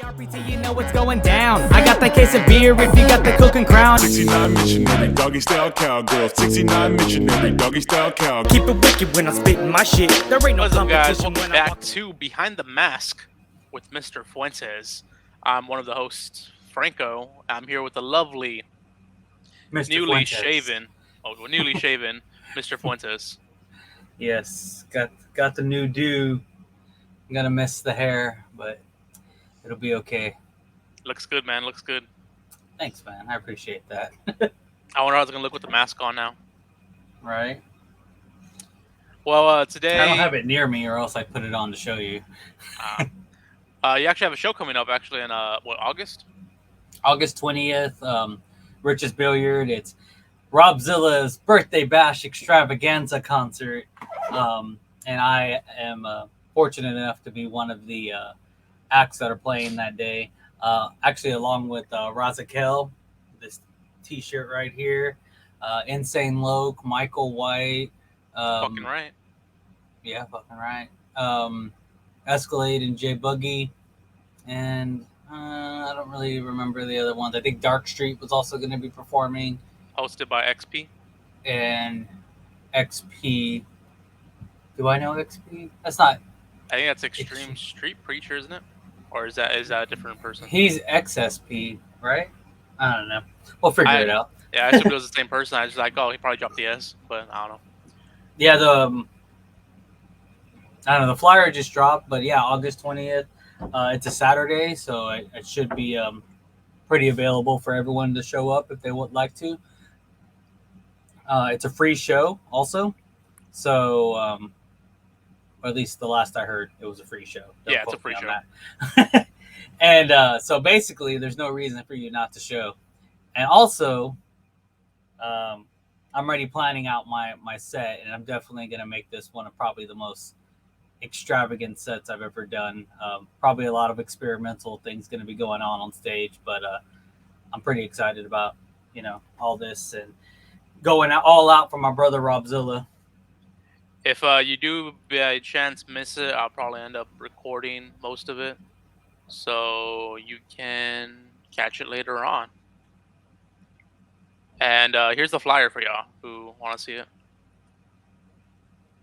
You know what's going down. I got that case of beer if you got the cooking crown. 69 missionary, doggy style cowgirl. 69 missionary, doggy style cowgirl. Keep it wicked when I'm spitting my shit. There ain't no What's up, guys? competition Welcome when I back to Behind the Mask with Mr. Fuentes. I'm one of the hosts, Franco. I'm here with the lovely, Mr. newly Fuentes. shaven Mr. Fuentes. Yes, got the new do. I'm gonna miss the hair, but it'll be okay. Looks good, man. Looks good. Thanks, man. I appreciate that. I wonder how it's gonna look with the mask on now. Right? Well, today I don't have it near me, or else I put it on to show you. you actually have a show coming up, actually, in August? August 20th, Rich's Billiard. It's Robzilla's birthday bash extravaganza concert, and I am fortunate enough to be one of the acts that are playing that day. Actually, along with Razakel, this T-shirt right here, Insane Loke, Michael White. Fucking right. Yeah, fucking right. Escalade and J Buggy, and I don't really remember the other ones. I think Dark Street was also going to be performing, Hosted by XP. and XP. Do I know XP? That's not. I think that's Extreme Street Preacher, isn't it? Or is that a different person? He's XSP, right? I don't know. We'll figure it out. Yeah, I assumed it was the same person. I was just like, oh, he probably dropped the S, but I don't know. Yeah, I don't know. The flyer just dropped, but yeah, August 20th. It's a Saturday, so it should be pretty available for everyone to show up if they would like to. It's a free show, also. So, or at least the last I heard, it was a free show. Yeah, it's a free show. That. And so basically, there's no reason for you not to show. And also, I'm already planning out my set, and I'm definitely going to make this one of probably the most extravagant sets I've ever done. Probably a lot of experimental things going to be going on stage, but I'm pretty excited about, all this and going all out for my brother Robzilla. If you do by chance miss it, I'll probably end up recording most of it, so you can catch it later on. And here's the flyer for y'all who want to see it.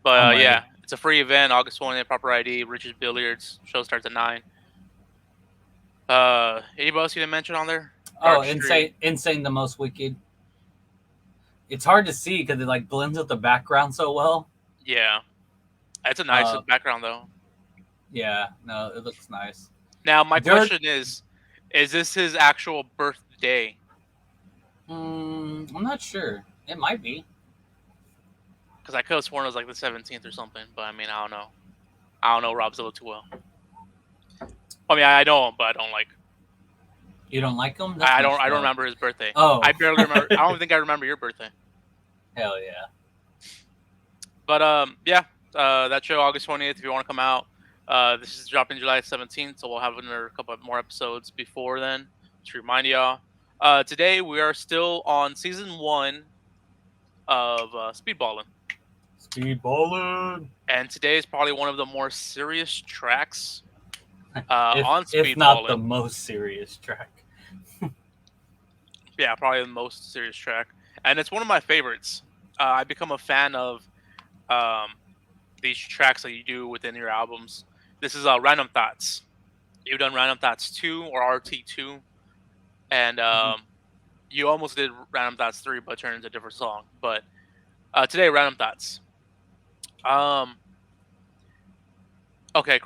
But yeah, it's a free event, August 20th, proper ID, Rich's Billiards. Show starts at 9. Anybody else you didn't mention on there? Oh, Insane the Most Wicked. It's hard to see because it like blends with the background so well. Yeah. It's a nice background, though. Yeah, no, it looks nice. Now, my question is this his actual birthday? I'm not sure. It might be. Because I could have sworn it was like the 17th or something, but I mean, I don't know. I don't know Robzilla too well. I mean, I know him, but I don't like. You don't like him? I don't remember his birthday. Oh, I barely remember. I don't think I remember your birthday. Hell yeah! But yeah, that show August 20th. If you want to come out, this is dropping July 17th, so we'll have another couple of more episodes before then to remind y'all. Today we are still on season 1 of Speedballin'. Speedballin'. And today is probably one of the more serious tracks on Speedballin'. If not the most serious track. Yeah, probably the most serious track. And it's one of my favorites. I become a fan of these tracks that you do within your albums. This is Random Thoughts. You've done Random Thoughts 2 or RT2. And you almost did Random Thoughts 3, but turned into a different song. But today, Random Thoughts. Okay,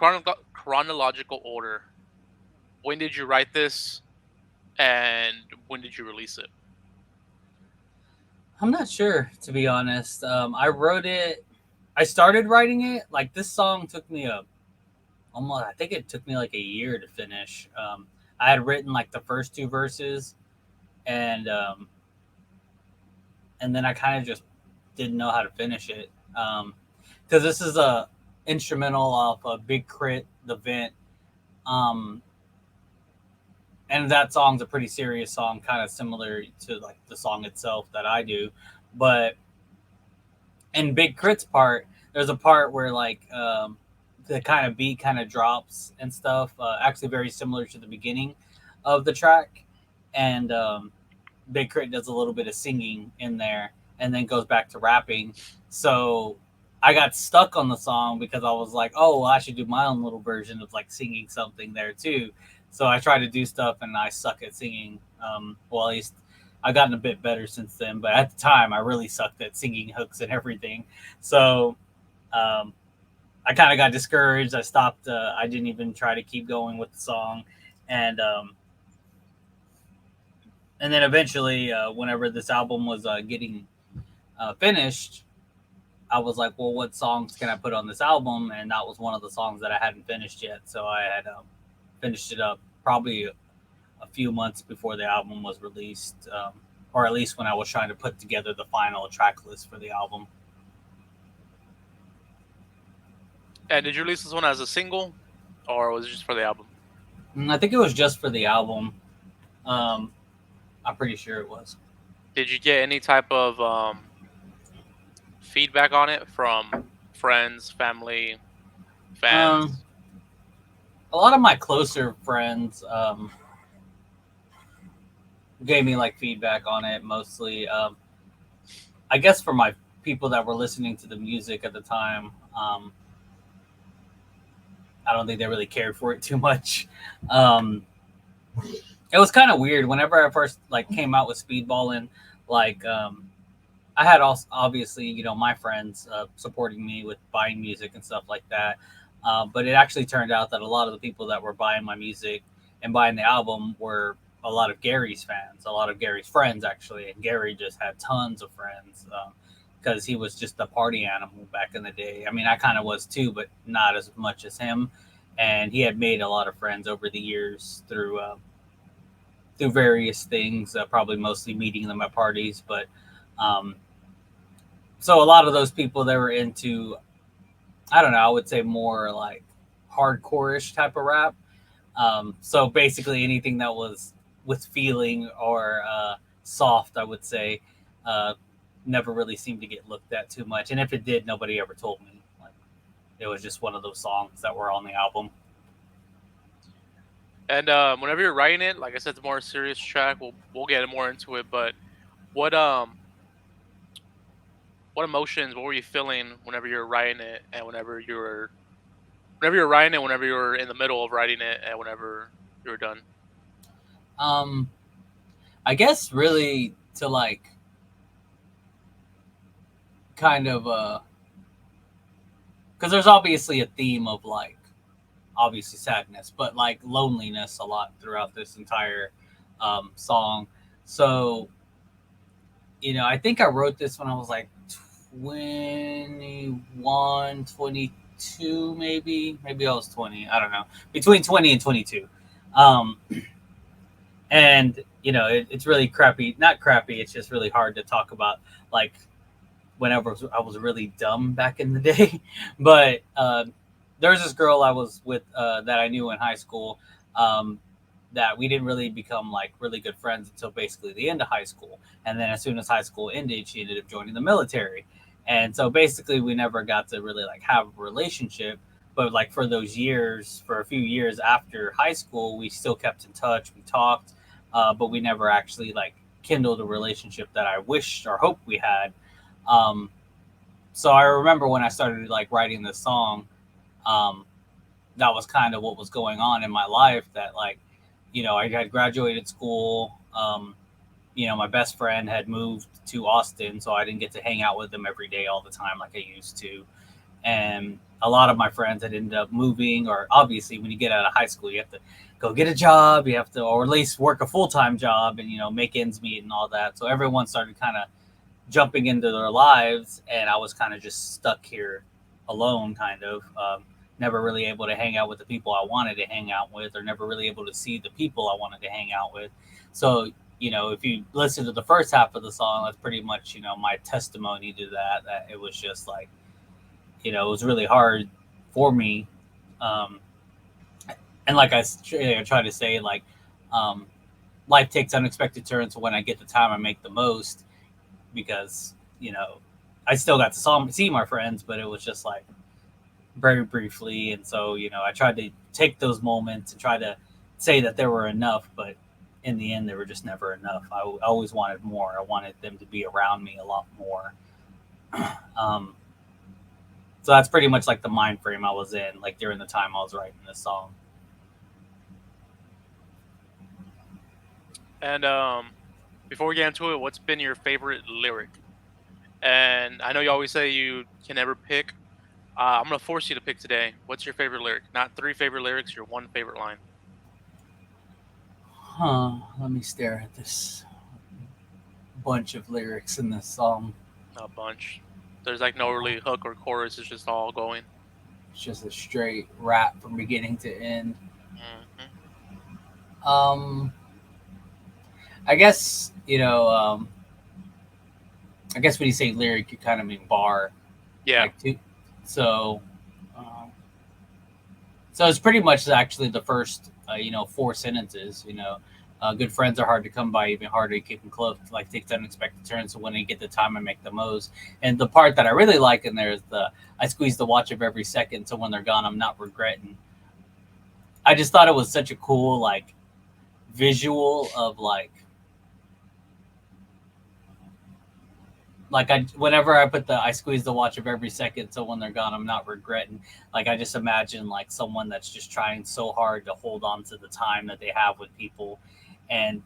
chronological order. When did you write this, and when did you release it? I'm not sure, to be honest. I wrote it. I started writing it. Like, this song took me I think it took me like a year to finish. I had written like the first 2 verses, and then I kind of just didn't know how to finish it. Because this is a instrumental off a Big Crit, The Vent. And that song's a pretty serious song, kind of similar to like the song itself that I do. But in Big Crit's part, there's a part where like the kind of beat kind of drops and stuff. Actually, very similar to the beginning of the track, and Big Crit does a little bit of singing in there, and then goes back to rapping. So I got stuck on the song because I was like, oh, well, I should do my own little version of like singing something there too. So I tried to do stuff, and I suck at singing. Well, at least I've gotten a bit better since then, but at the time, I really sucked at singing hooks and everything. So I kind of got discouraged. I stopped. I didn't even try to keep going with the song, and then eventually, whenever this album was getting finished, I was like, well, what songs can I put on this album? And that was one of the songs that I hadn't finished yet. So I had finished it up probably a few months before the album was released, or at least when I was trying to put together the final track list for the album. And did you release this one as a single, or was it just for the album? I think it was just for the album. I'm pretty sure it was. Did you get any type of feedback on it from friends, family, fans? A lot of my closer friends gave me like feedback on it, mostly. I guess for my people that were listening to the music at the time, I don't think they really cared for it too much. It was kind of weird. Whenever I first like came out with Speedballin', like I had also obviously my friends supporting me with buying music and stuff like that. But it actually turned out that a lot of the people that were buying my music and buying the album were a lot of Gary's fans, a lot of Gary's friends actually. And Gary just had tons of friends because he was just a party animal back in the day. I mean, I kind of was too, but not as much as him. And he had made a lot of friends over the years through various things, probably mostly meeting them at parties. But so a lot of those people, they were into, I don't know, I would say more like hardcore-ish type of rap. So basically anything that was with feeling or soft, I would say, never really seemed to get looked at too much. And if it did, nobody ever told me. Like, it was just one of those songs that were on the album. And whenever you're writing it, like I said, it's a more serious track. We'll get more into it. But what emotions, what were you feeling whenever you were writing it, and whenever you were writing it, whenever you were in the middle of writing it, and whenever you were done? I guess really to like kind of because there's obviously a theme of like obviously sadness, but like loneliness a lot throughout this entire song. So I think I wrote this when I was like 21, 22, maybe I was 20, I don't know, between 20 and 22. And it's really crappy, not crappy, it's just really hard to talk about like whenever I was really dumb back in the day. But there was this girl I was with that I knew in high school that we didn't really become like really good friends until basically the end of high school. And then as soon as high school ended, she ended up joining the military. And so basically we never got to really like have a relationship. But like for those years, for a few years after high school, we still kept in touch. We talked, but we never actually like kindled a relationship that I wished or hoped we had. So I remember when I started like writing this song, that was kind of what was going on in my life, that like, I had graduated school. My best friend had moved to Austin, so I didn't get to hang out with him every day all the time like I used to. And a lot of my friends had ended up moving, or obviously when you get out of high school, you have to go get a job, you have to, or at least work a full-time job and, make ends meet and all that. So everyone started kind of jumping into their lives, and I was kind of just stuck here alone, kind of. Never really able to hang out with the people I wanted to hang out with, or never really able to see the people I wanted to hang out with. So, if you listen to the first half of the song, that's pretty much, my testimony to that it was just like, it was really hard for me. And like I try to say, like, life takes unexpected turns. So when I get the time, I make the most, because, I still got to see my friends, but it was just like, very briefly, and so I tried to take those moments and try to say that there were enough, but in the end, they were just never enough. I always wanted more. I wanted them to be around me a lot more. So that's pretty much like the mind frame I was in, like during the time I was writing this song. And before we get into it, what's been your favorite lyric? And I know you always say you can never pick. I'm gonna force you to pick today. What's your favorite lyric? Not 3 favorite lyrics, your 1 favorite line. Let me stare at this bunch of lyrics in this song. A bunch. There's like no really hook or chorus. It's just all going. It's just a straight rap from beginning to end. Mm-hmm. I guess I guess when you say lyric, you kind of mean bar. Yeah. So it's pretty much actually the first 4 sentences. Good friends are hard to come by, even harder to keep them close. Like takes unexpected turns, so when they get the time, I make the most. And the part that I really like in there is I squeeze the watch of every second, so when they're gone, I'm not regretting. I just thought it was such a cool like visual of whenever I put I squeeze the watch of every second, so when they're gone, I'm not regretting. Like I just imagine like someone that's just trying so hard to hold on to the time that they have with people, and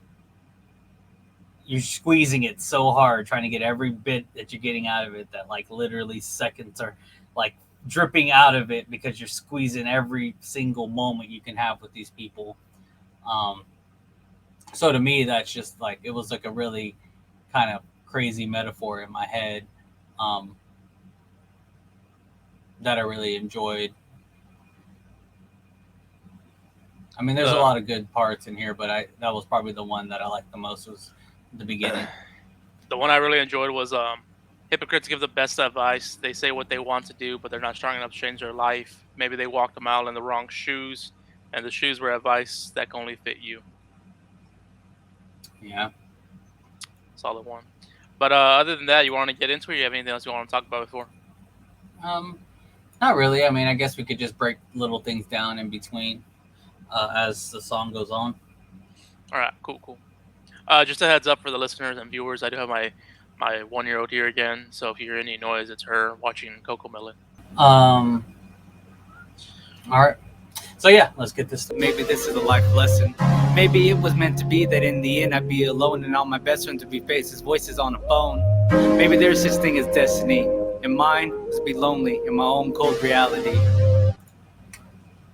you're squeezing it so hard, trying to get every bit that you're getting out of it, that like literally seconds are like dripping out of it because you're squeezing every single moment you can have with these people. So to me, that's just like, it was like a really kind of crazy metaphor in my head that I really enjoyed. I mean, there's a lot of good parts in here, but that was probably the one that I liked the most, was the beginning. The one I really enjoyed was hypocrites give the best advice. They say what they want to do, but they're not strong enough to change their life. Maybe they walked a mile in the wrong shoes, and the shoes were advice that can only fit you. Yeah. Solid one. But other than that, you want to get into it? You have anything else you want to talk about before? Not really. I mean, I guess we could just break little things down in between as the song goes on. All right, cool. Just a heads up for the listeners and viewers, I do have my 1-year-old here again, so if you hear any noise, it's her watching Cocomelon. All right. So yeah, let's get this. Maybe this is a life lesson. Maybe it was meant to be that in the end I'd be alone and all my best friends would be faces, voices on a phone. Maybe there's such thing as destiny, and mine was to be lonely in my own cold reality.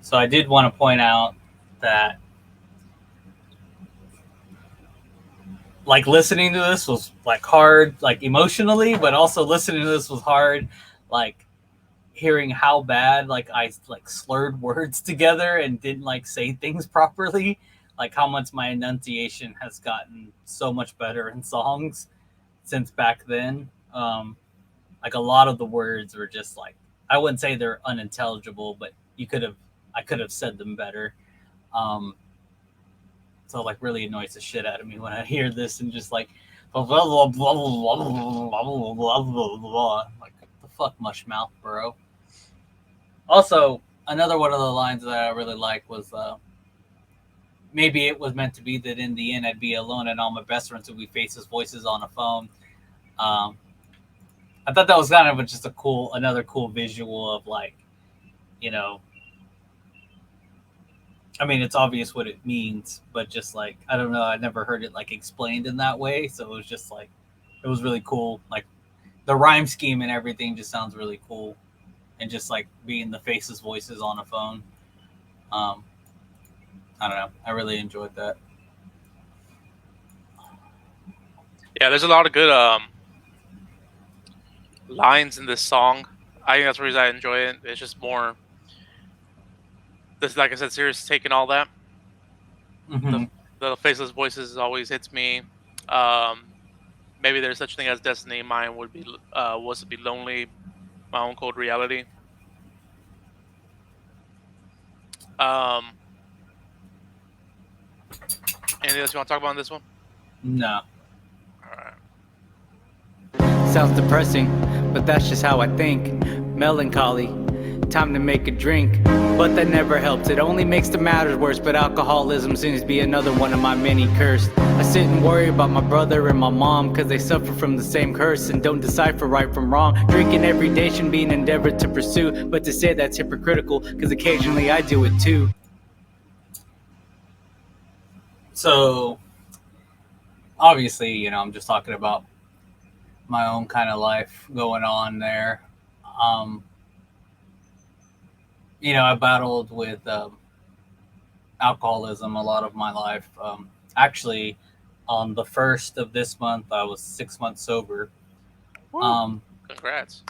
So I did want to point out that like listening to this was like hard, like emotionally, but also listening to this was hard, like hearing how bad like I like slurred words together and didn't like say things properly. Like how much my enunciation has gotten so much better in songs since back then. Like a lot of the words were just like, I wouldn't say they're unintelligible, but I could have said them better. So like really annoys the shit out of me when I hear this and just like blah blah blah blah blah blah blah blah. Like the fuck, mush mouth, bro. Also, another one of the lines that I really like was maybe it was meant to be that in the end I'd be alone and all my best friends would be faces, voices on a phone. I thought that was kind of just another cool visual of like, I mean, it's obvious what it means, but just like, I don't know, I never heard it like explained in that way. So it was just like, it was really cool. Like the rhyme scheme and everything just sounds really cool. And just like being the faces, voices on a phone. I don't know. I really enjoyed that. Yeah, there's a lot of good lines in this song. I think that's the reason I enjoy it. It's just more, this, like I said, serious take and all that. Mm-hmm. The faceless voices always hits me. Maybe there's such thing as destiny. Mine would be was to be lonely, my own cold reality. Anything else you want to talk about on this one? No. Sounds depressing, but that's just how I think. Melancholy, time to make a drink. But that never helps, it only makes the matters worse. But alcoholism seems to be another one of my many curses. I sit and worry about my brother and my mom, cause they suffer from the same curse and don't decipher right from wrong. Drinking every day should be an endeavor to pursue, but to say that's hypocritical, cause occasionally I do it too. So obviously, you know, I'm just talking about my own kind of life going on there. You know, I battled with alcoholism a lot of my life. Actually, on the 1st of this month, I was 6 months sober. Congrats.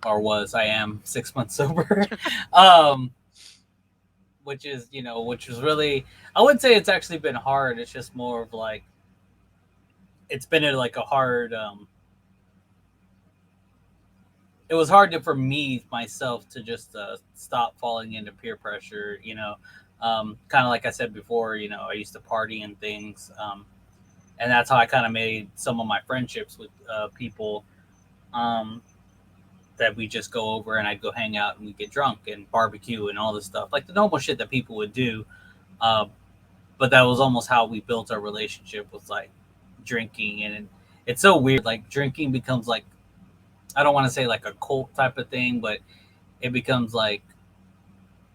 I am 6 months sober. Which was really, I wouldn't say it's actually been hard. It's just more of like, it's been a hard, it was hard for me myself to just stop falling into peer pressure, you know. Kind of like I said before, you know, I used to party and things, and that's how I kind of made some of my friendships with people that we just go over and I'd go hang out and we get drunk and barbecue and all this stuff, like the normal shit that people would do. But that was almost how we built our relationship, was like drinking. And it's so weird, like drinking becomes like, I don't want to say like a cult type of thing, but it becomes like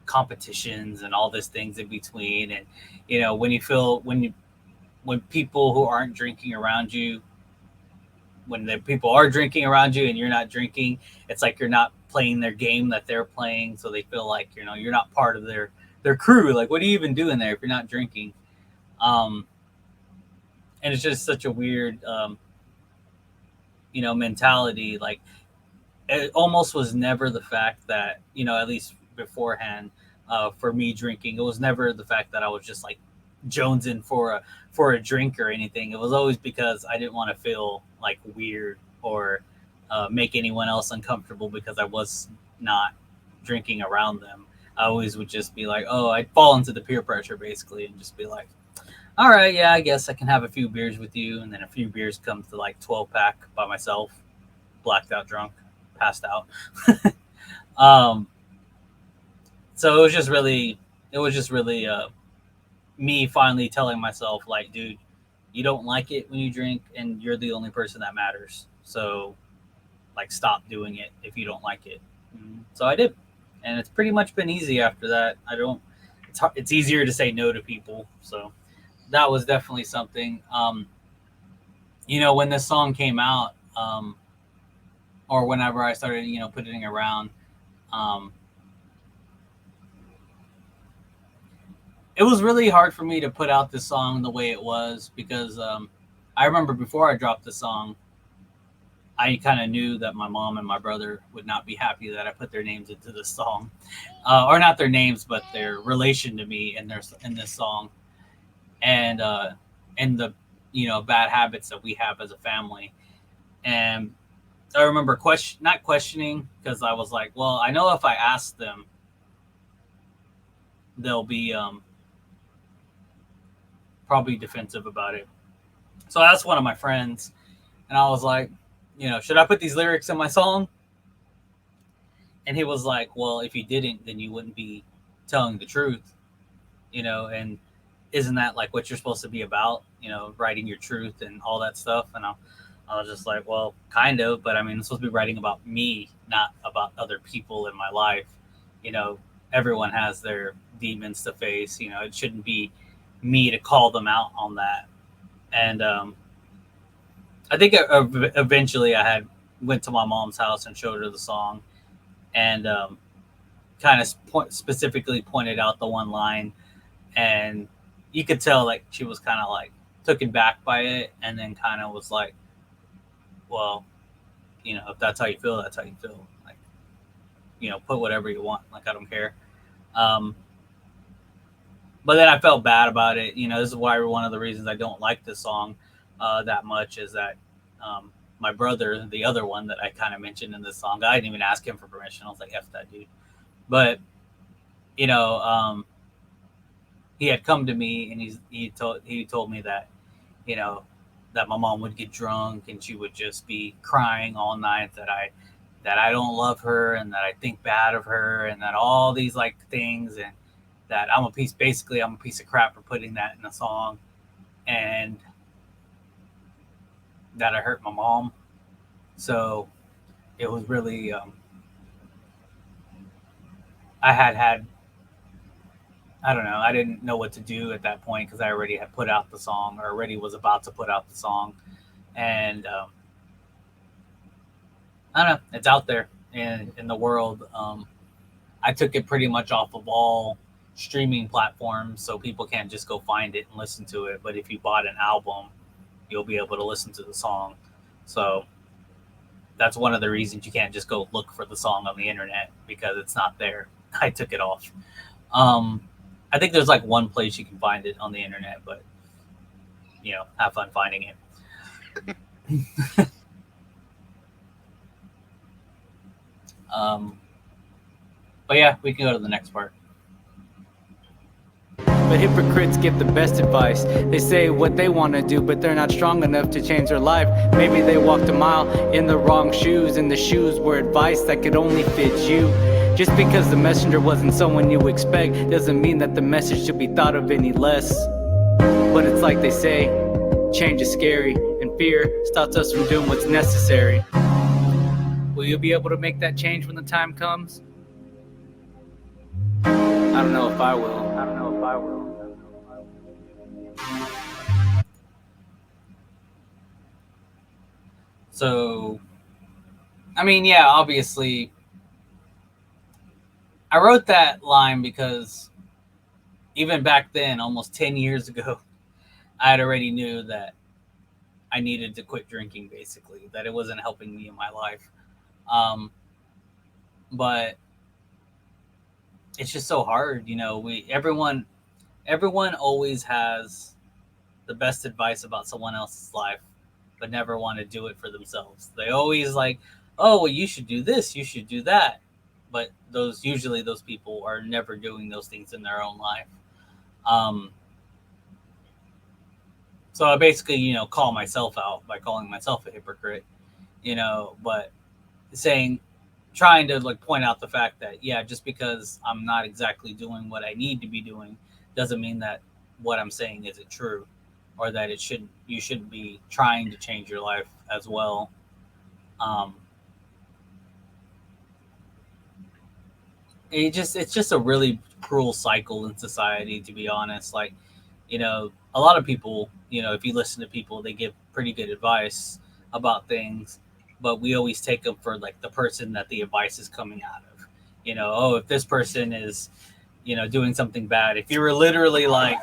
competitions and all these things in between. And, you know, when people who aren't drinking around you, when the people are drinking around you and you're not drinking, it's like you're not playing their game that they're playing. So they feel like, you know, you're not part of their crew. Like, what are you even doing there if you're not drinking? And it's just such a weird, you know, mentality. Like, it almost was never the fact that, you know, at least beforehand, for me drinking, it was never the fact that I was just like jonesing for a drink or anything. It was always because I didn't want to feel like weird or make anyone else uncomfortable because I was not drinking around them. I always would just be like, oh, I'd fall into the peer pressure basically and just be like, all right, yeah, I guess I can have a few beers with you. And then a few beers comes to like 12-pack by myself, blacked out drunk, passed out. So it was just really me finally telling myself, like, dude, you don't like it when you drink and you're the only person that matters. So like, stop doing it if you don't like it. So I did. And it's pretty much been easy after that. It's easier to say no to people. So that was definitely something. You know, when this song came out, or whenever I started, you know, putting it around, it was really hard for me to put out this song the way it was, because I remember before I dropped the song, I kind of knew that my mom and my brother would not be happy that I put their names into this song, or not their names, but their relation to me in this song, and the, you know, bad habits that we have as a family. And I remember not questioning, because I was like, well, I know if I ask them, they'll be probably defensive about it. So I asked one of my friends, and I was like, you know, should I put these lyrics in my song? And he was like, well, if you didn't, then you wouldn't be telling the truth, you know, and isn't that like what you're supposed to be about, you know, writing your truth and all that stuff? And I was just like, well, kind of, but I mean, I'm supposed to be writing about me, not about other people in my life. You know, everyone has their demons to face. You know, it shouldn't be me to call them out on that. And I think eventually I went to my mom's house and showed her the song, and kind of specifically pointed out the one line, and you could tell like she was kind of like taken back by it, and then kind of was like, well, you know, if that's how you feel, that's how you feel. Like, you know, put whatever you want. Like, I don't care. But then I felt bad about it. You know, this is why one of the reasons I don't like this song that much is that my brother, the other one that I kind of mentioned in this song, I didn't even ask him for permission. I was like, F that dude. But, you know, he had come to me, and he told me that, you know, that my mom would get drunk and she would just be crying all night, that I that I don't love her and that I think bad of her and that all these like things, and that I'm a piece of crap for putting that in a song, and that I hurt my mom. So it was really I had I don't know, I didn't know what to do at that point because I already had put out the song, or already was about to put out the song, and I don't know, it's out there in the world. I took it pretty much off of all streaming platforms, so people can't just go find it and listen to it. But if you bought an album, you'll be able to listen to the song. So that's one of the reasons you can't just go look for the song on the internet, because it's not there. I took it off. I think there's like one place you can find it on the internet, but have fun finding it. But yeah, we can go to the next part. But hypocrites give the best advice. They say what they want to do, but they're not strong enough to change their life. Maybe they walked a mile in the wrong shoes, and the shoes were advice that could only fit you. Just because the messenger wasn't someone you expect doesn't mean that the message should be thought of any less. But it's like they say, change is scary, and fear stops us from doing what's necessary. Will you be able to make that change when the time comes? I don't know if I will. So, I mean, yeah, obviously, I wrote that line because even back then, almost 10 years ago, I had already knew that I needed to quit drinking, basically, that it wasn't helping me in my life. But it's just so hard, everyone always has the best advice about someone else's life, but never want to do it for themselves. They always like, oh, well, you should do this, you should do that. But those people are never doing those things in their own life. So I basically, call myself out by calling myself a hypocrite, but trying to like point out the fact that, yeah, just because I'm not exactly doing what I need to be doing doesn't mean that what I'm saying isn't true, or that you shouldn't be trying to change your life as well. It's just a really cruel cycle in society, to be honest. Like, a lot of people, if you listen to people, they give pretty good advice about things, but we always take them for like the person that the advice is coming out of. Oh, if this person is, doing something bad, if you were literally like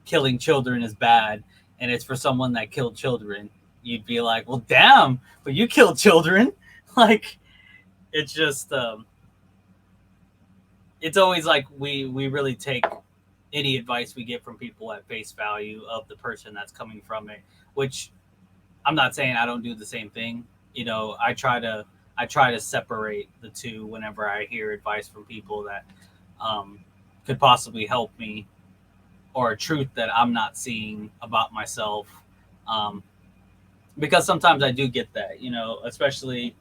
killing children is bad and it's for someone that killed children, you'd be like, well, damn, but you killed children. Like, it's just, it's always like we really take any advice we get from people at face value of the person that's coming from it, which I'm not saying I don't do the same thing. I try to separate the two whenever I hear advice from people that could possibly help me, or a truth that I'm not seeing about myself. Because sometimes I do get that, especially,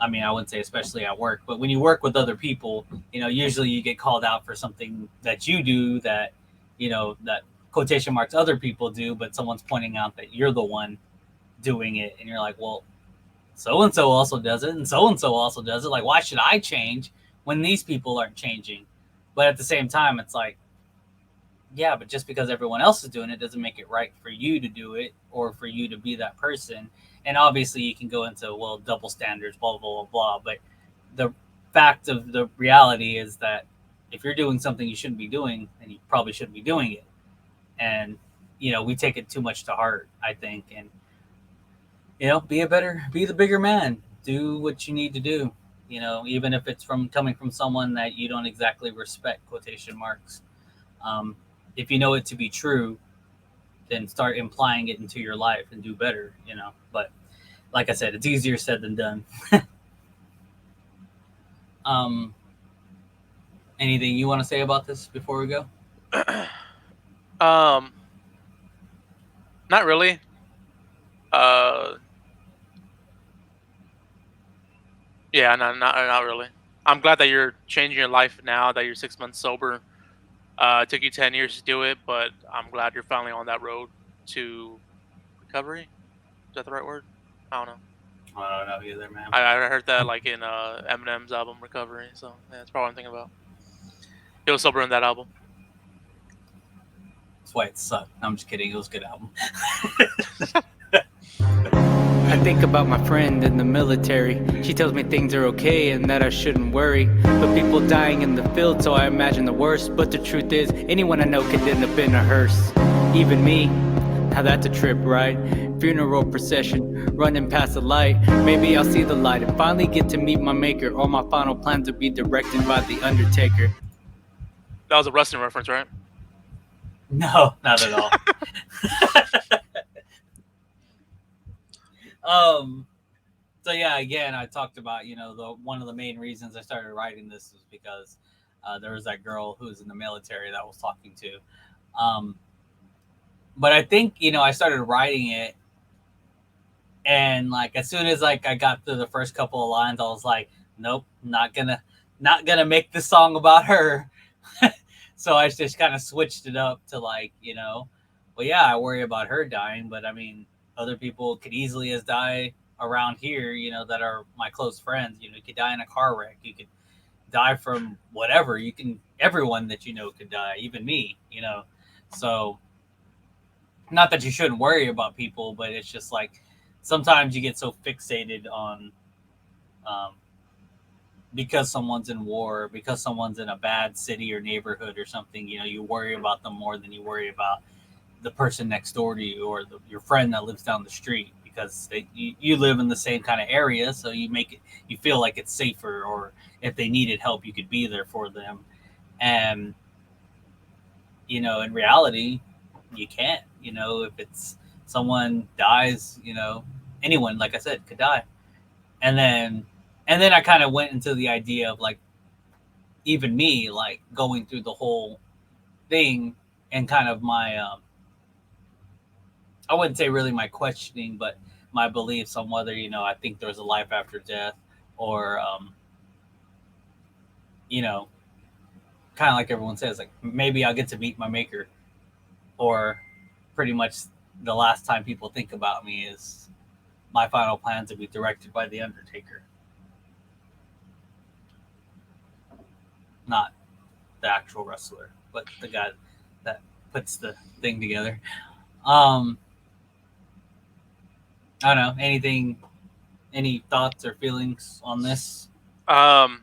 I mean, I wouldn't say especially at work, but when you work with other people, usually you get called out for something that you do that, that quotation marks other people do, but someone's pointing out that you're the one doing it. And you're like, well, so-and-so also does it, and so-and-so also does it. Like, why should I change when these people aren't changing? But at the same time, it's like, yeah, but just because everyone else is doing it doesn't make it right for you to do it, or for you to be that person. And obviously you can go into, well, double standards, blah, blah, blah, blah. But the fact of the reality is that if you're doing something you shouldn't be doing, then you probably shouldn't be doing it. And, we take it too much to heart, I think. And, be the bigger man. Do what you need to do, even if it's coming from someone that you don't exactly respect, quotation marks. If you know it to be true, then start implying it into your life and do better, But like I said, it's easier said than done. Anything you want to say about this before we go? Not really. Yeah, not really. I'm glad that you're changing your life now that you're 6 months sober. It took you 10 years to do it, but I'm glad you're finally on that road to recovery. Is that the right word? I don't know. I don't know either, man. I heard that like in Eminem's album Recovery, so yeah, that's probably what I'm thinking about. He was sober in that album. That's why it sucked. I'm just kidding. It was a good album. I think about my friend in the military. She tells me things are okay and that I shouldn't worry. But people dying in the field, so I imagine the worst. But the truth is, anyone I know could end up in a hearse. Even me. Now that's a trip, right? Funeral procession, running past the light. Maybe I'll see the light and finally get to meet my maker. All my final plans will be directed by the Undertaker. That was a wrestling reference, right? No, not at all. So yeah, again, I talked about, one of the main reasons I started writing this was because there was that girl who was in the military that I was talking to. But I think, I started writing it, and like as soon as like I got through the first couple of lines, I was like, nope, not gonna make this song about her. So I just kind of switched it up to like, well, yeah, I worry about her dying, but I mean, other people could easily as die around here, that are my close friends. You could die in a car wreck. You could die from whatever. Everyone that could die, even me, So, not that you shouldn't worry about people, but it's just like sometimes you get so fixated on because someone's in war, because someone's in a bad city or neighborhood or something, you worry about them more than you worry about the person next door to you or your friend that lives down the street, because you live in the same kind of area, so you feel like it's safer, or if they needed help, you could be there for them. And in reality, you can't. If it's someone dies, anyone, like I said, could die. And then I kind of went into the idea of like, even me, like going through the whole thing and kind of my I wouldn't say really my questioning, but my beliefs on whether, I think there's a life after death, or, kind of like everyone says, like maybe I'll get to meet my maker, or pretty much the last time people think about me is my final plans to be directed by the Undertaker. Not the actual wrestler, but the guy that puts the thing together. I don't know. Any thoughts or feelings on this? I'm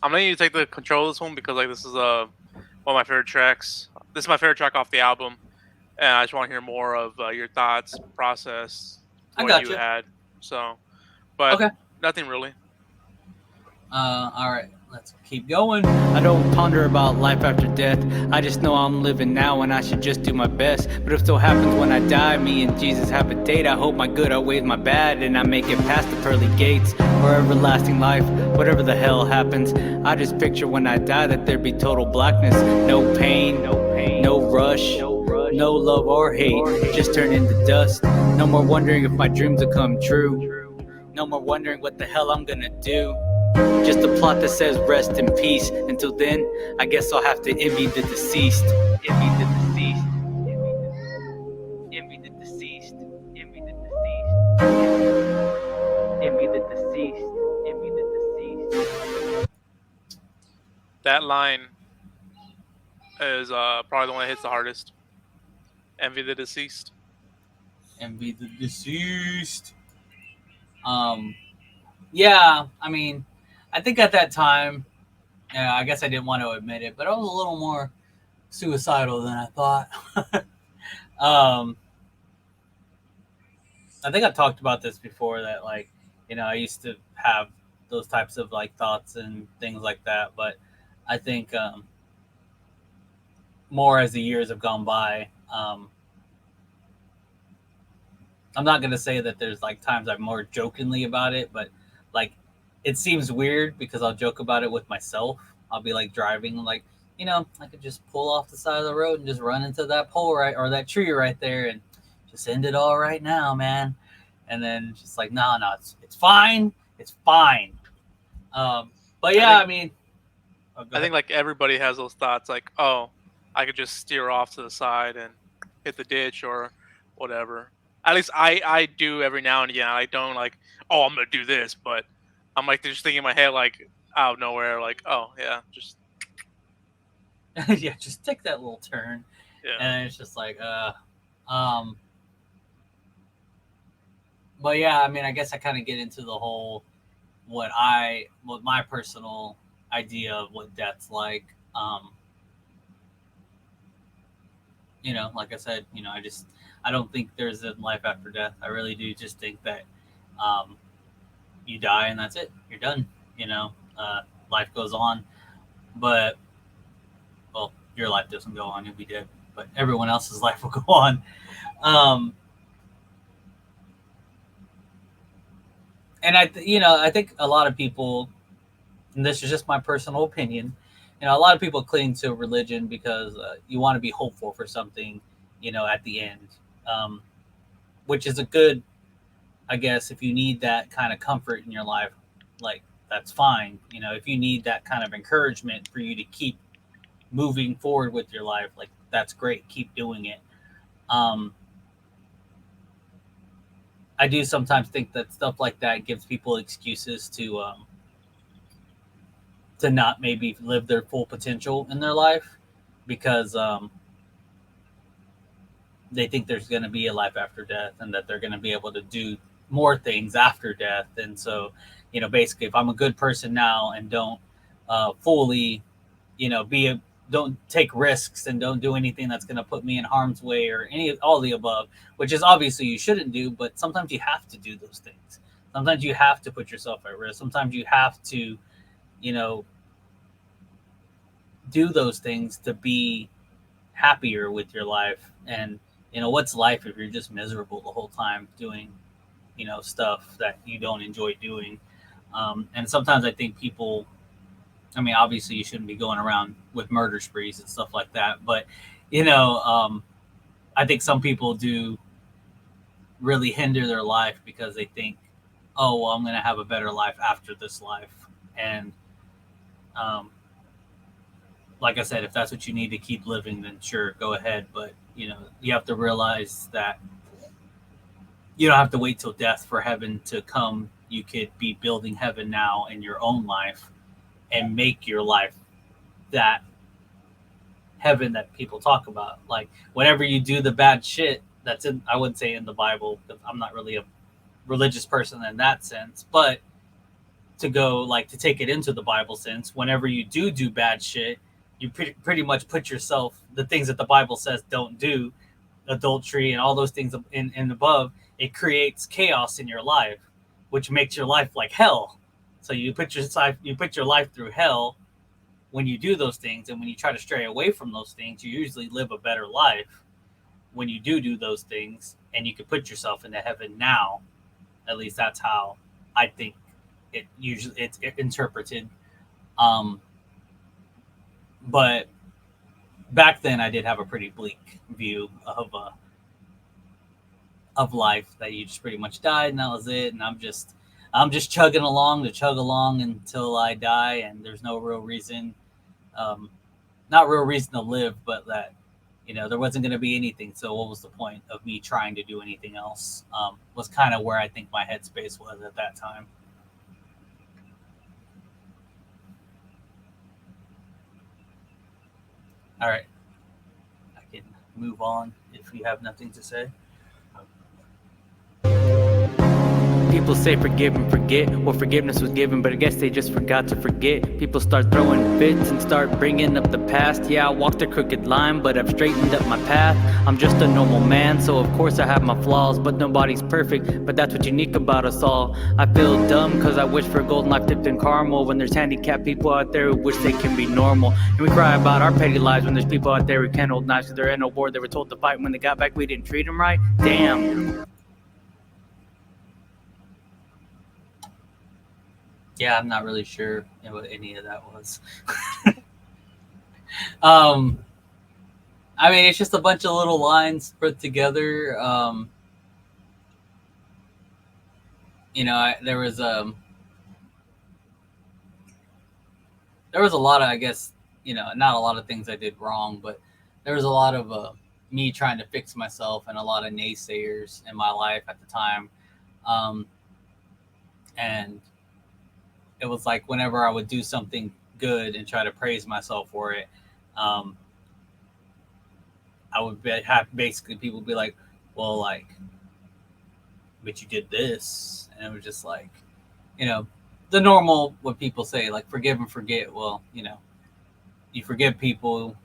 letting you take the control of this one because like this is one of my favorite tracks. This is my favorite track off the album, and I just want to hear more of your thoughts, process, what you had. So, but okay. Nothing really. All right, let's keep going. I don't ponder about life after death. I just know I'm living now and I should just do my best. But if so happens when I die, me and Jesus have a date. I hope my good outweighs my bad and I make it past the pearly gates, or everlasting life, whatever the hell happens. I just picture when I die that there'd be total blackness. No pain, no rush, no love or hate, just turn into dust. No more wondering if my dreams will come true. No more wondering what the hell I'm gonna do. Just a plot that says rest in peace. Until then, I guess I'll have to envy the deceased. Envy the deceased. Envy the deceased. Envy the deceased. Envy the deceased. Envy the deceased. That line is probably the one that hits the hardest. Envy the deceased. Envy the deceased. Yeah, I mean, I think at that time, I guess I didn't want to admit it, but I was a little more suicidal than I thought. I think I talked about this before, that like, I used to have those types of like thoughts and things like that, but I think more as the years have gone by, I'm not going to say that there's like times I'm more jokingly about it, but like it seems weird because I'll joke about it with myself. I'll be like driving, like, I could just pull off the side of the road and just run into that pole right, or that tree right there, and just end it all right now, man. And then just like, no, it's fine. It's fine. But yeah, think- I mean, oh, go I ahead. think like everybody has those thoughts, like, oh, I could just steer off to the side and hit the ditch or whatever. At least I do every now and again. I don't like, oh, I'm gonna do this, but I'm like just thinking in my head like out of nowhere, like, oh yeah, just Yeah, just take that little turn, yeah. and it's just like, um, but yeah, I mean, I guess I kind of get into the whole what my personal idea of what death's like. Like I said, I don't think there's a life after death. I really do just think that um, you die and that's it. You're done. Life goes on, but well, your life doesn't go on. You'll be dead, but everyone else's life will go on. Um, and I think a lot of people, and this is just my personal opinion, a lot of people cling to religion because you want to be hopeful for something, at the end, um, which is a good, I guess, if you need that kind of comfort in your life, like that's fine. If you need that kind of encouragement for you to keep moving forward with your life, like that's great. Keep doing it. Um, I do sometimes think that stuff like that gives people excuses to not maybe live their full potential in their life because they think there's going to be a life after death and that they're going to be able to do more things after death. And so, basically, if I'm a good person now and don't fully, don't take risks and don't do anything that's going to put me in harm's way or all the above, which is obviously you shouldn't do, but sometimes you have to do those things. Sometimes you have to put yourself at risk. Sometimes you have to, you know, do those things to be happier with your life. And what's life if you're just miserable the whole time doing stuff that you don't enjoy doing? And sometimes I think people, I mean, obviously you shouldn't be going around with murder sprees and stuff like that, but I think some people do really hinder their life because they think, oh well, I'm going to have a better life after this life. And um, like I said, if that's what you need to keep living, then sure, go ahead. But you have to realize that you don't have to wait till death for heaven to come. You could be building heaven now in your own life and make your life that heaven that people talk about. Like whenever you do the bad shit that's in, I wouldn't say in the Bible, because I'm not really a religious person in that sense, but to go like to take it into the Bible sense, whenever you do bad shit, you pretty much put yourself, the things that the Bible says don't do, adultery and all those things in above, it creates chaos in your life, which makes your life like hell. So you put your life through hell when you do those things, and when you try to stray away from those things, you usually live a better life when you do those things, and you can put yourself into heaven now. At least that's how I think it's interpreted. Um, but back then, I did have a pretty bleak view of life, that you just pretty much died and that was it, and I'm just chugging along to chug along until I die, and there's no real reason, not real reason to live, but that there wasn't going to be anything. So what was the point of me trying to do anything else? Was kind of where I think my headspace was at that time. All right, I can move on if you have nothing to say. People say forgive and forget. Well, forgiveness was given, but I guess they just forgot to forget. People start throwing fits and start bringing up the past. Yeah, I walked a crooked line, but I've straightened up my path. I'm just a normal man, so of course I have my flaws, but nobody's perfect, but that's what's unique about us all. I feel dumb cause I wish for a golden life dipped in caramel, when there's handicapped people out there who wish they can be normal. And we cry about our petty lives when there's people out there who can't hold knives cause they're in a war they were told to fight. When they got back we didn't treat them right. Damn. Yeah, I'm not really sure what any of that was. I mean, it's just a bunch of little lines put together. There was there was a lot of, I guess, not a lot of things I did wrong, but there was a lot of me trying to fix myself and a lot of naysayers in my life at the time. Um, and it was like whenever I would do something good and try to praise myself for it, um, I would have basically people be like, well, like, but you did this. And it was just like, you know, the normal, what people say, like, forgive and forget. Well, you forgive people,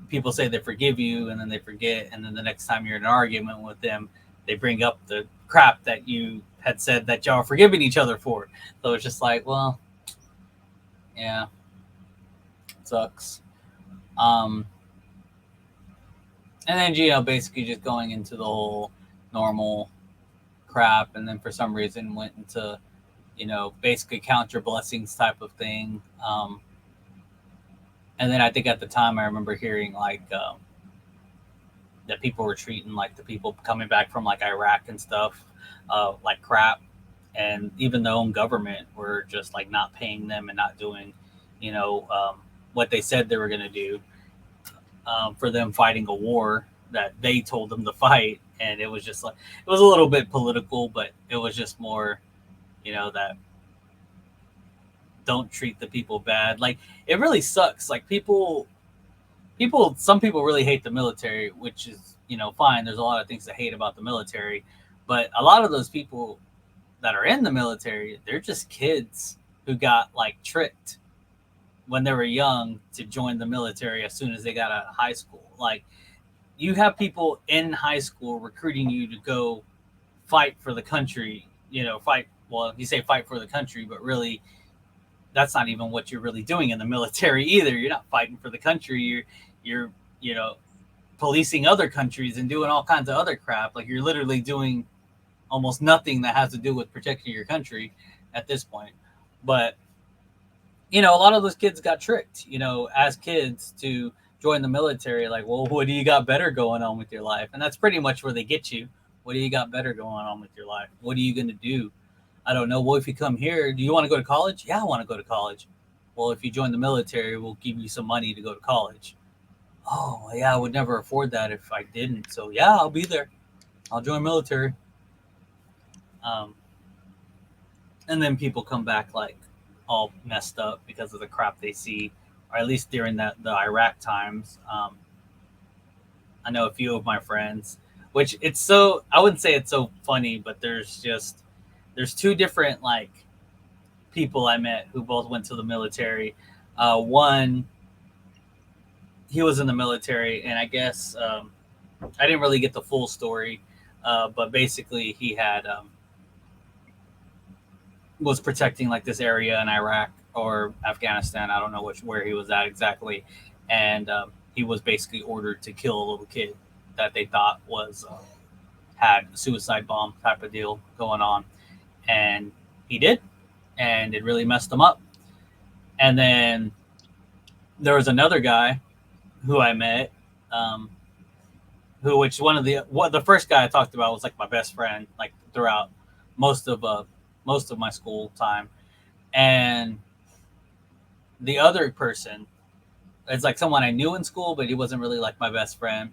people say they forgive you, and then they forget. And then the next time you're in an argument with them, they bring up the crap that you had said that y'all are forgiving each other for. So it's just like, well, yeah, it sucks. And then, basically just going into the whole normal crap. And then for some reason went into, basically count your blessings type of thing. And then I think at the time I remember hearing like that people were treating like the people coming back from like Iraq and stuff like crap, and even the own government were just like not paying them and not doing, what they said they were going to do for them fighting a war that they told them to fight. And it was just like, it was a little bit political, but it was just more, that don't treat the people bad. Like, it really sucks. Like, some people really hate the military, which is, fine. There's a lot of things to hate about the military, but a lot of those people that are in the military, they're just kids who got like tricked when they were young to join the military as soon as they got out of high school. Like, you have people in high school recruiting you to go fight for the country, fight. Well, you say fight for the country, but really that's not even what you're really doing in the military either. You're not fighting for the country. You're policing other countries and doing all kinds of other crap. Like, you're literally doing almost nothing that has to do with protecting your country at this point. But a lot of those kids got tricked, as kids to join the military. Like, well, what do you got better going on with your life? And that's pretty much where they get you. What do you got better going on with your life? What are you going to do? I don't know. Well, if you come here, do you want to go to college? Yeah, I want to go to college. Well, if you join the military, we'll give you some money to go to college. Oh, yeah, I would never afford that if I didn't. So, yeah, I'll be there. I'll join military. And then people come back like all messed up because of the crap they see, or at least during the Iraq times. I know a few of my friends, which I wouldn't say it's so funny, but there's two different like people I met who both went to the military. One, he was in the military, and I guess I didn't really get the full story, but basically he had was protecting like this area in Iraq or Afghanistan. I don't know where he was at exactly, and he was basically ordered to kill a little kid that they thought was had a suicide bomb type of deal going on, and he did, and it really messed him up. And then there was another guy who I met, which the first guy I talked about was like my best friend, like throughout most of my school time, and the other person is like someone I knew in school, but he wasn't really like my best friend.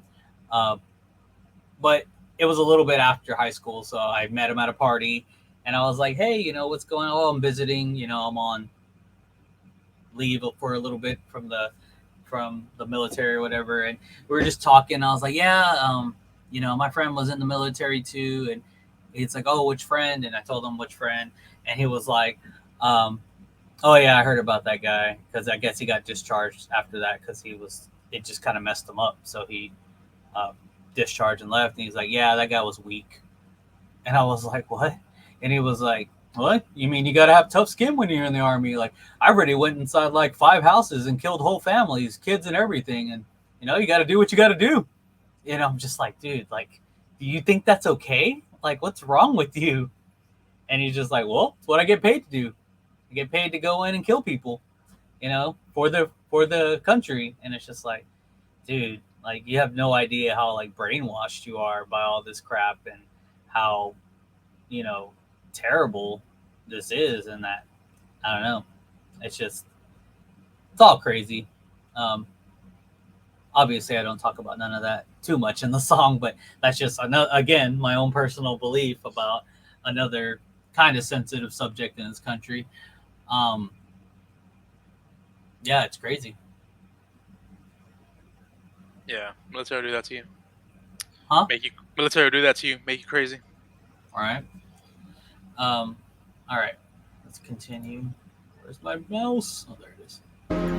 But it was a little bit after high school, so I met him at a party, and I was like, "Hey, what's going on? Oh, I'm visiting. I'm on leave for a little bit from the military or whatever." And we were just talking. I was like, "Yeah, my friend was in the military too." And he's like, "Oh, which friend?" And I told him which friend, and he was like, "Oh yeah, I heard about that guy, because I guess he got discharged after that because it just kind of messed him up. So he discharged and left." And he's like, "Yeah, that guy was weak." And I was like, "What?" And he was like, "What? You mean you got to have tough skin when you're in the Army? Like, I already went inside like 5 houses and killed whole families, kids and everything. And, you got to do what you got to do." I'm just like, dude, like, do you think that's okay? Like, what's wrong with you? And he's just like, "Well, it's what I get paid to do. I get paid to go in and kill people, for the country." And it's just like, dude, like, you have no idea how like brainwashed you are by all this crap, and how, terrible this is. And that, I don't know, it's just, It's all crazy. Um, Obviously, I don't talk about none of that too much in the song, but that's just another, again, my own personal belief about another kind of sensitive subject in this country. Um, yeah, it's crazy. Yeah, military will do that to you. Huh? Military will do that to you. Make you crazy. All right. Um, all right. Let's continue. Where's my mouse? Oh, there it is.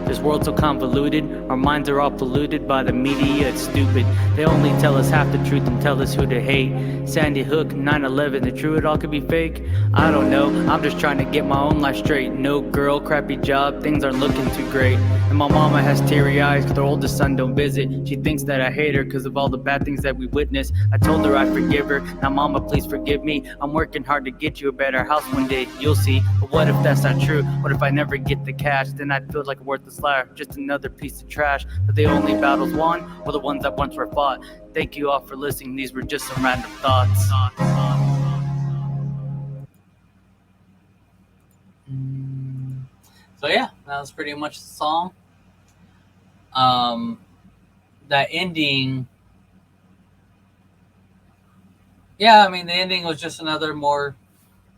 This world's so convoluted, our minds are all polluted by the media, it's stupid. They only tell us half the truth and tell us who to hate. Sandy Hook, 9/11, the true it all could be fake? I don't know, I'm just trying to get my own life straight. No girl, crappy job, things aren't looking too great. And my mama has teary eyes cause her oldest son don't visit. She thinks that I hate her cause of all the bad things that we witnessed. I told her I'd forgive her, now mama please forgive me. I'm working hard to get you a better house one day, you'll see. But what if that's not true? What if I never get the cash? Then I'd feel like a worthless liar, just another piece of trash. But the only battles won were the ones that once were fought. Thank you all for listening, these were just some random thoughts. So yeah, that was pretty much the song. That ending, yeah, I mean the ending was just another more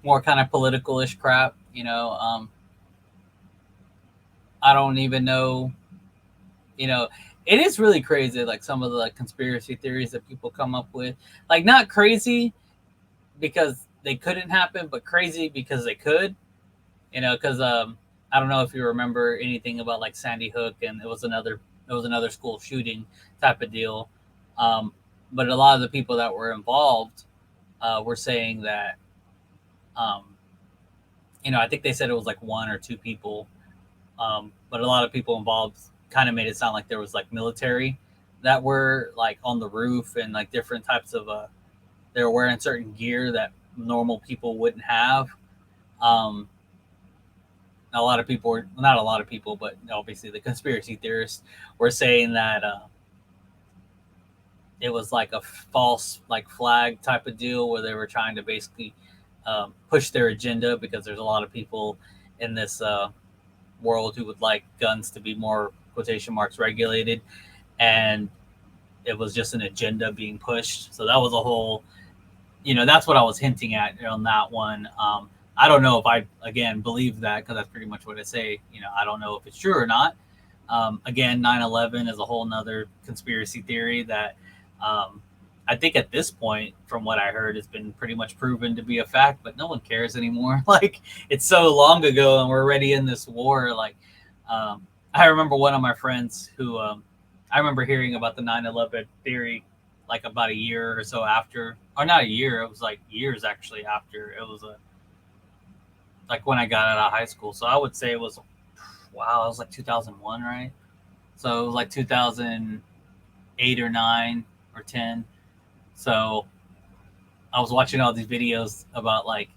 kind of political-ish crap, you know. I don't even know, you know, it is really crazy, like some of the like conspiracy theories that people come up with. Like not crazy because they couldn't happen, but crazy because they could, you know, because I don't know if you remember anything about like Sandy Hook, and it was another school shooting type of deal. But a lot of the people that were involved were saying that, you know, I think they said it was like one or two people, but a lot of people involved kind of made it sound like there was like military that were like on the roof and like different types of they were wearing certain gear that normal people wouldn't have. Um, a lot of people were, not a lot of people, but obviously the conspiracy theorists were saying that it was like a false like flag type of deal where they were trying to basically push their agenda, because there's a lot of people in this world who would like guns to be more quotation marks regulated, and it was just an agenda being pushed. So that was a whole, you know, that's what I was hinting at on that one. I don't know if I, again, believe that, because that's pretty much what I say. You know, I don't know if it's true or not. Again, 9/11 is a whole nother conspiracy theory that I think at this point, from what I heard, has been pretty much proven to be a fact, but no one cares anymore. Like, it's so long ago and we're already in this war. Like, I remember one of my friends who, I remember hearing about the 9/11 theory like about a year or so after, or not a year, it was like years actually after. It was like when I got out of high school. So I would say it was, wow, it was like 2001, right? So it was like 2008 or 9 or 10. So I was watching all these videos about like,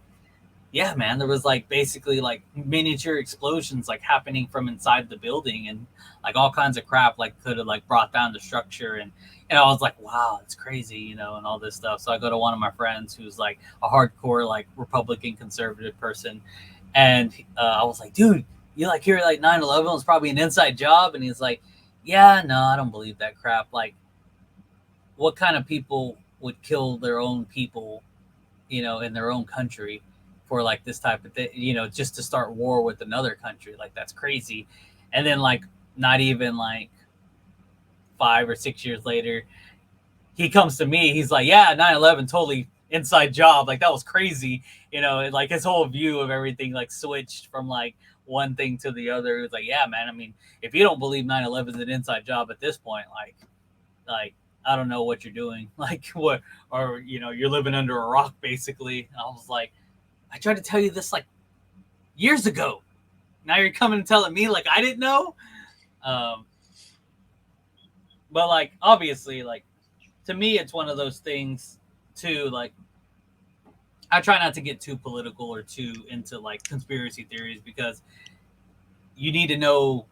yeah, man, there was like basically like miniature explosions like happening from inside the building, and like all kinds of crap like could have like brought down the structure. And I was like, wow, it's crazy, you know, and all this stuff. So I go to one of my friends who's like a hardcore like Republican conservative person, and I was like, dude, you like hear like 9/11 was probably an inside job? And he's like, yeah, no, I don't believe that crap. Like, what kind of people would kill their own people, you know, in their own country for like this type of thing, you know, just to start war with another country? Like, that's crazy. And then like not even like 5 or 6 years later, he comes to me, he's like, yeah, 9/11 totally inside job, like that was crazy, you know. And like his whole view of everything like switched from like one thing to the other. It was like, yeah, man, I mean, if you don't believe 9/11 is an inside job at this point, like I don't know what you're doing. Like, what, or, you know, you're living under a rock basically. And I was like, I tried to tell you this like years ago. Now you're coming and telling me like I didn't know. But like, obviously, like, to me, it's one of those things too. Like, I try not to get too political or too into like conspiracy theories, because you need to know,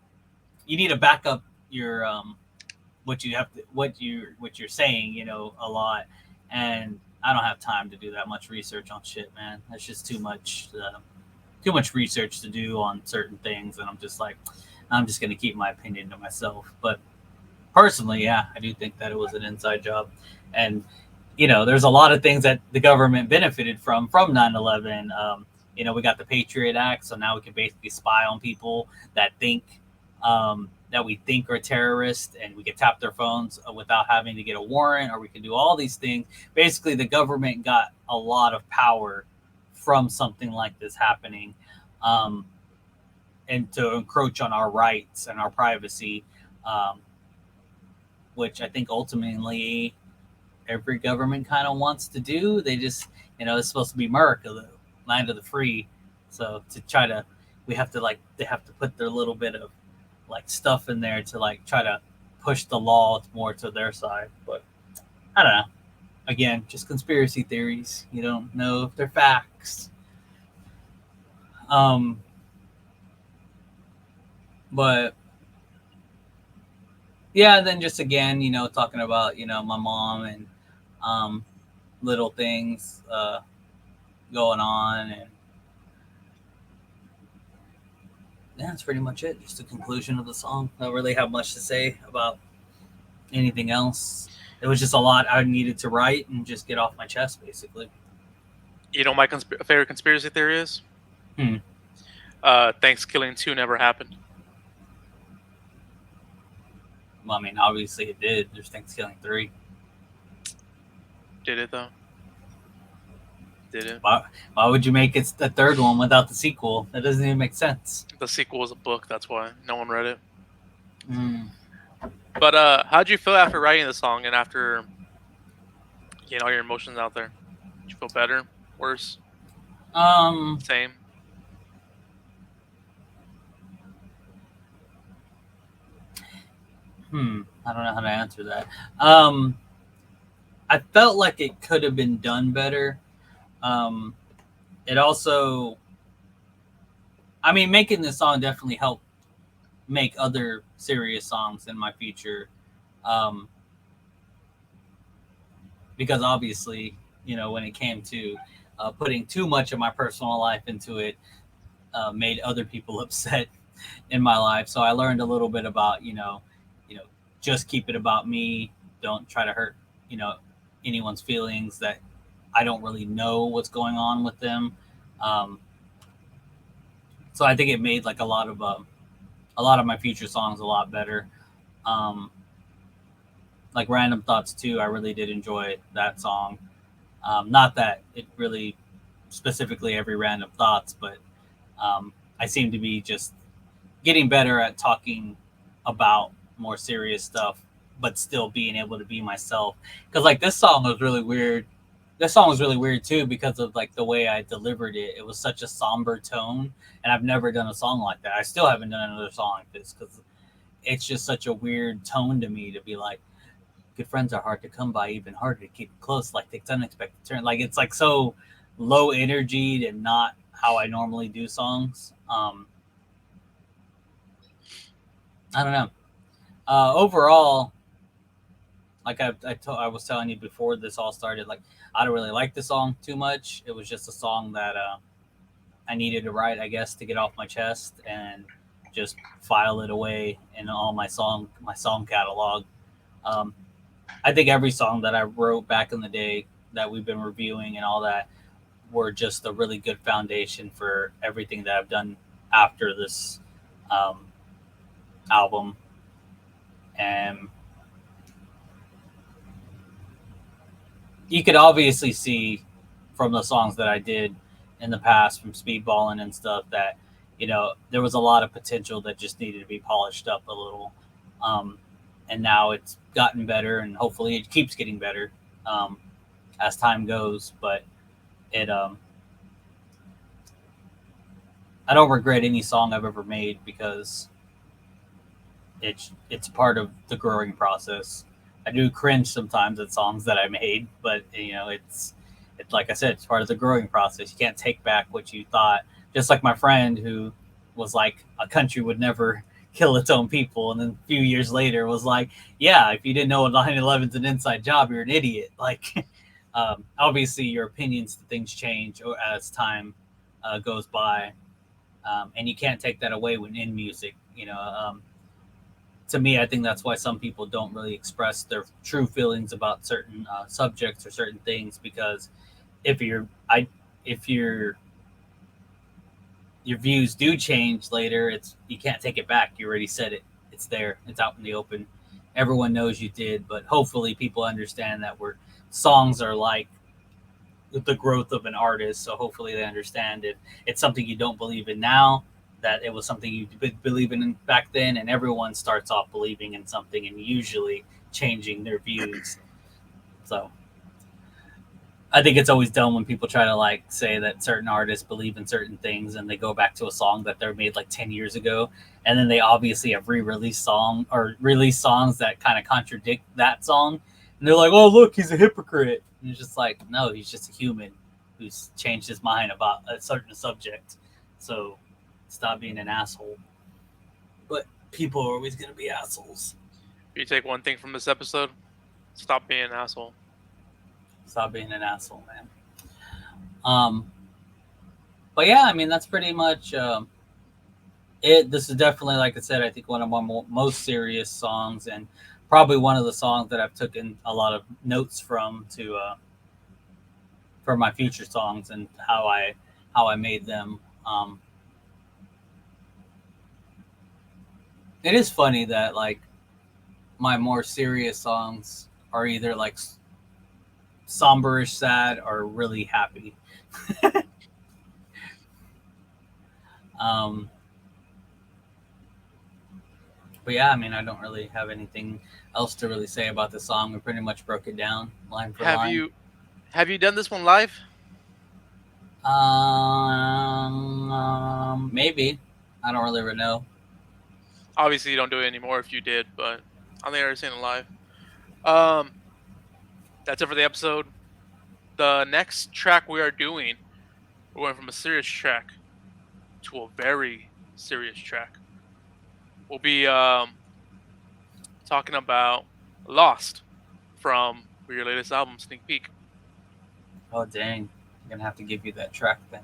you need to back up your what you have to, what you're saying, you know, a lot. And I don't have time to do that much research on shit, man. That's just too much research to do on certain things. And I'm just like, I'm just going to keep my opinion to myself. But personally, yeah, I do think that it was an inside job. And, there's a lot of things that the government benefited from 9/11. We got the Patriot Act, so now we can basically spy on people that we think are terrorists, and we can tap their phones without having to get a warrant, or we can do all these things. Basically, the government got a lot of power from something like this happening, and to encroach on our rights and our privacy, which I think ultimately every government kind of wants to do. They just, it's supposed to be America, the land of the free. So they have to put their little bit of stuff in there to try to push the law more to their side. But I don't know. Again, just conspiracy theories. You don't know if they're facts. But yeah, then just again, talking about, my mom and little things going on, and yeah, that's pretty much it. Just the conclusion of the song. I don't really have much to say about anything else. It was just a lot I needed to write and just get off my chest, basically. You know, my favorite conspiracy theory is Thanksgiving 2 never happened. Well, I mean, obviously it did. There's Thanksgiving 3. Did it though? Did it? Why would you make it the third one without the sequel? That doesn't even make sense. The sequel was a book, that's why no one read it. Mm. But how'd you feel after writing the song and after all your emotions out there? Did you feel better? Worse? Same? I don't know how to answer that. I felt like it could have been done better. It also, I mean, making this song definitely helped make other serious songs in my future. Because obviously, when it came to putting too much of my personal life into it, made other people upset in my life. So I learned a little bit about, just keep it about me. Don't try to hurt, anyone's feelings that I don't really know what's going on with them. So I think it made a lot of my future songs a lot better. Like Random Thoughts 2, I really did enjoy that song. Not that it really specifically every Random Thoughts, but I seem to be just getting better at talking about more serious stuff, but still being able to be myself. Because this song was really weird. This song was really weird too because of the way I delivered it. It was such a somber tone, and I've never done a song like that. I still haven't done another song like this because it's just such a weird tone to me to be like, good friends are hard to come by, even harder to keep close. Takes unexpected turn. It's so low energy and not how I normally do songs. I don't know. Overall, I was telling you before this all started, I don't really like the song too much. It was just a song that I needed to write, I guess, to get off my chest and just file it away in all my song catalog. I think every song that I wrote back in the day that we've been reviewing and all that were just a really good foundation for everything that I've done after this album. And you could obviously see from the songs that I did in the past, from Speedballing and stuff, that there was a lot of potential that just needed to be polished up a little. And now it's gotten better, and hopefully it keeps getting better as time goes. But it I don't regret any song I've ever made because it's part of the growing process. I do cringe sometimes at songs that I made, but it's like I said, it's part of the growing process. You can't take back what you thought. Just like my friend who was like, a country would never kill its own people, and then a few years later was like, yeah, if you didn't know 9/11's an inside job, you're an idiot. Obviously your opinions to things change as time goes by, and you can't take that away when in music. To me, I think that's why some people don't really express their true feelings about certain subjects or certain things, because if if your views do change later, you can't take it back. You already said it. It's there. It's out in the open. Everyone knows you did, but hopefully people understand that songs are like the growth of an artist. So hopefully they understand if it's something you don't believe in now, that it was something you believe in back then, and everyone starts off believing in something and usually changing their views. So I think it's always dumb when people try to like say that certain artists believe in certain things and they go back to a song that they made like 10 years ago, and then they obviously have released songs that kind of contradict that song, and they're like, oh look, he's a hypocrite. And it's just like, no, he's just a human who's changed his mind about a certain subject. So stop being an asshole. But people are always going to be assholes. If you take one thing from this episode, stop being an asshole. Stop being an asshole, man. But yeah, I mean, that's pretty much it. This is definitely, like I said, I think one of my most serious songs, and probably one of the songs that I've taken a lot of notes from for my future songs and how I made them. It is funny that like my more serious songs are either like somberish sad or really happy. But yeah, I mean, I don't really have anything else to really say about the song. We pretty much broke it down line for line. Have you done this one live? Maybe. I don't really know. Obviously, you don't do it anymore if you did, but I think I've ever seen it live. That's it for the episode. The next track we are doing, we're going from a serious track to a very serious track. We'll be talking about Lost from your latest album, Sneak Peek. Oh, dang. I'm going to have to give you that track then.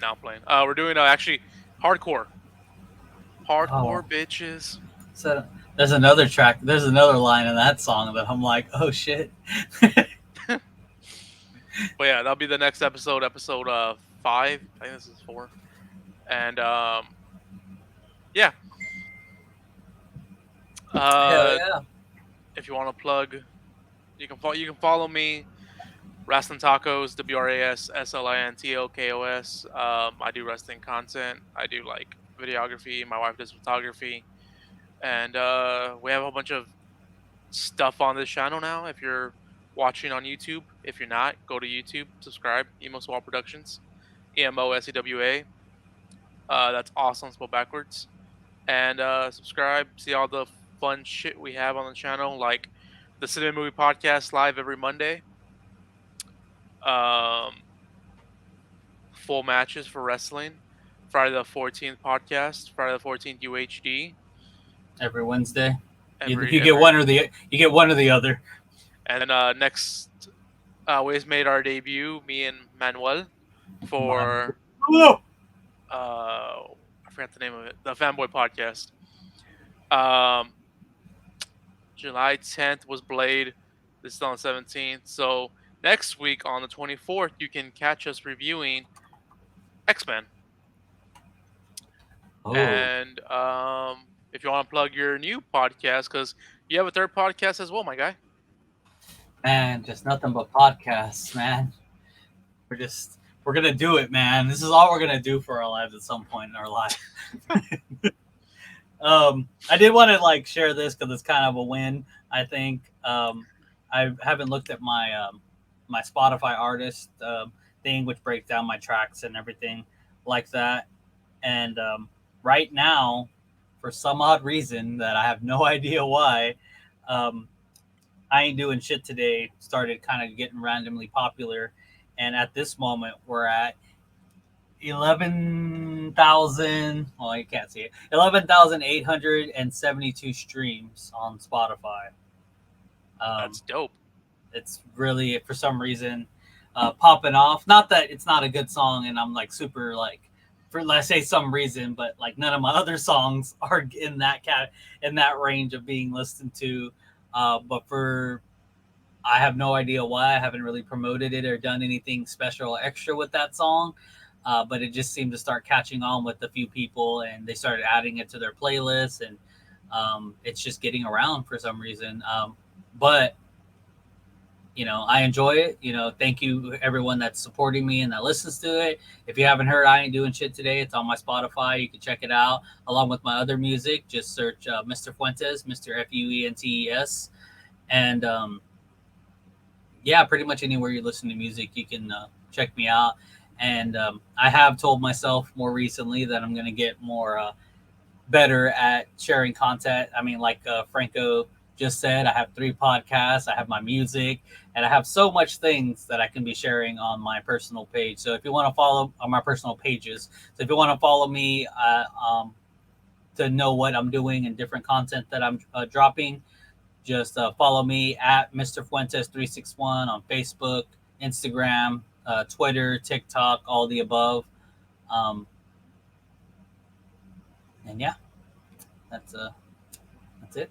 Now playing. We're doing actually hardcore. Hardcore, bitches. So there's another track. There's another line in that song that I'm like, oh, shit. But yeah, that'll be the next episode, episode 5. I think this is 4. And yeah. Hell yeah. If you want to plug, you can follow me, Wrestling Tacos, WRASSLINTOKOS. I do wrestling content. I do like videography. My wife does photography, and we have a whole bunch of stuff on this channel now. If you're watching on YouTube, if you're not, go to YouTube, subscribe. Emo Swap Productions, EMOSEWA. That's awesome, spelled backwards. And subscribe. See all the fun shit we have on the channel, like the Cinema Movie Podcast live every Monday. Full matches for wrestling. Friday the 14th podcast. Friday the 14th UHD. Every Wednesday. You get one or the other. And then next, we just made our debut, me and Manuel, for I forgot the name of it, the Fanboy Podcast. July 10th was Blade. This is on the 17th. So next week on the 24th, you can catch us reviewing X-Men. Oh. And if you want to plug your new podcast, because you have a third podcast as well, my guy. Man, just nothing but podcasts, man. We're gonna do it, man. This is all we're gonna do for our lives at some point in our life. I did want to like share this because it's kind of a win. I think I haven't looked at my my Spotify artist thing, which breaks down my tracks and everything like that. And right now, for some odd reason that I have no idea why, I Ain't Doing Shit Today started kind of getting randomly popular. And at this moment, we're at 11,000. Well, you can't see it. 11,872 streams on Spotify. That's dope. It's really, for some reason, popping off. Not that it's not a good song, and I'm like super like for let's say some reason, but like none of my other songs are in that range of being listened to. But for I have no idea why. I haven't really promoted it or done anything special or extra with that song. But it just seemed to start catching on with a few people, and they started adding it to their playlists, and it's just getting around for some reason. But I enjoy it. Thank you everyone that's supporting me and that listens to it. If you haven't heard I Ain't Doing Shit Today, it's on my Spotify. You can check it out along with my other music. Just search Mr. Fuentes, Mr. Fuentes. And yeah, pretty much anywhere you listen to music, you can check me out. And I have told myself more recently that I'm going to get more better at sharing content. I mean, like Franco just said, I have 3 podcasts, I have my music, and I have so much things that I can be sharing on my personal page. So if you want to follow on my personal pages, so if you want to follow me to know what I'm doing and different content that I'm dropping, just follow me at Mr. Fuentes361 on Facebook, Instagram, Twitter, TikTok, all the above. And yeah, that's it.